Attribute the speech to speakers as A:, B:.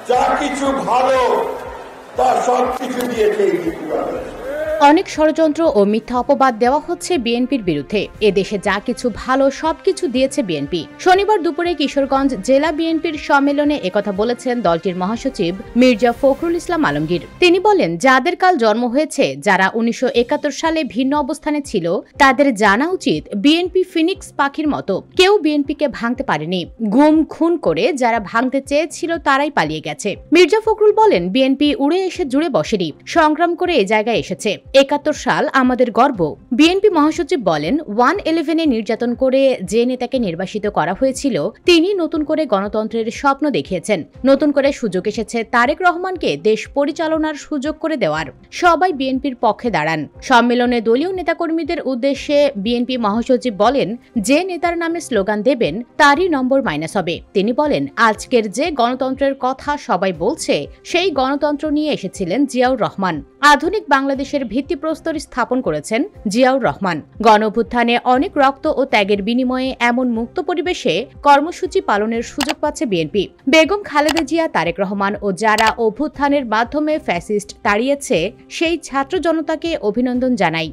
A: যা কিছু ভালো তা সবকিছু দিয়েছে এই
B: অনেক ষড়যন্ত্র ও মিথ্যা অপবাদ দেওয়া হচ্ছে বিএনপির বিরুদ্ধে। এদেশে যা কিছু ভালো সবকিছু দিয়েছে বিএনপি। শনিবার দুপুরে কিশোরগঞ্জ জেলা বিএনপির সম্মেলনে একথা বলেছেন দলটির মহাসচিব মির্জা ফখরুল ইসলাম আলমগীর। তিনি বলেন, যাদের কাল জন্ম হয়েছে, যারা ১৯৭১ সালে ভিন্ন অবস্থানে ছিল, তাদের জানা উচিত বিএনপি ফিনিক্স পাখির মতো, কেউ বিএনপিকে ভাঙতে পারেনি। গুম খুন করে যারা ভাঙতে চেয়েছিল তারাই পালিয়ে গেছে। মির্জা ফখরুল বলেন, বিএনপি উড়ে এসে জুড়ে বসেনি, সংগ্রাম করে এ জায়গায় এসেছে। ৭১ সাল আমাদের গর্ব। বিএনপি মহাসচিব বলেন, 1/11-এ নির্যাতন করে যে নেতাকে নির্বাসিত করা হয়েছিল, তিনি নতুন করে গণতন্ত্রের স্বপ্ন দেখিয়েছেন। নতুন করে সুযোগ এসেছে তারেক রহমানকে দেশ পরিচালনার সুযোগ করে দেওয়ার। সবাই বিএনপির পক্ষে দাঁড়ান। সম্মেলনে দলীয় নেতাকর্মীদের উদ্দেশ্যে বিএনপি মহাসচিব বলেন, যে নেতার নামে স্লোগান দেবেন তারই নম্বর মাইনাস হবে। তিনি বলেন, আজকের যে গণতন্ত্রের কথা সবাই বলছে, সেই গণতন্ত্র নিয়ে এসেছিলেন জিয়াউর রহমান। আধুনিক বাংলাদেশের ভিত্তিপ্রস্তর স্থাপন করেছেন জিয়াউর রহমান। গণঅভ্যুত্থানে অনেক রক্ত ও ত্যাগের বিনিময়ে এমন মুক্ত পরিবেশে কর্মসূচি পালনের সুযোগ পাচ্ছে বিএনপি। বেগম খালেদা জিয়া, তারেক রহমান ও যারা অভ্যুত্থানের মাধ্যমে ফ্যাসিস্ট তাড়িয়েছে, সেই ছাত্র জনতাকে অভিনন্দন জানাই।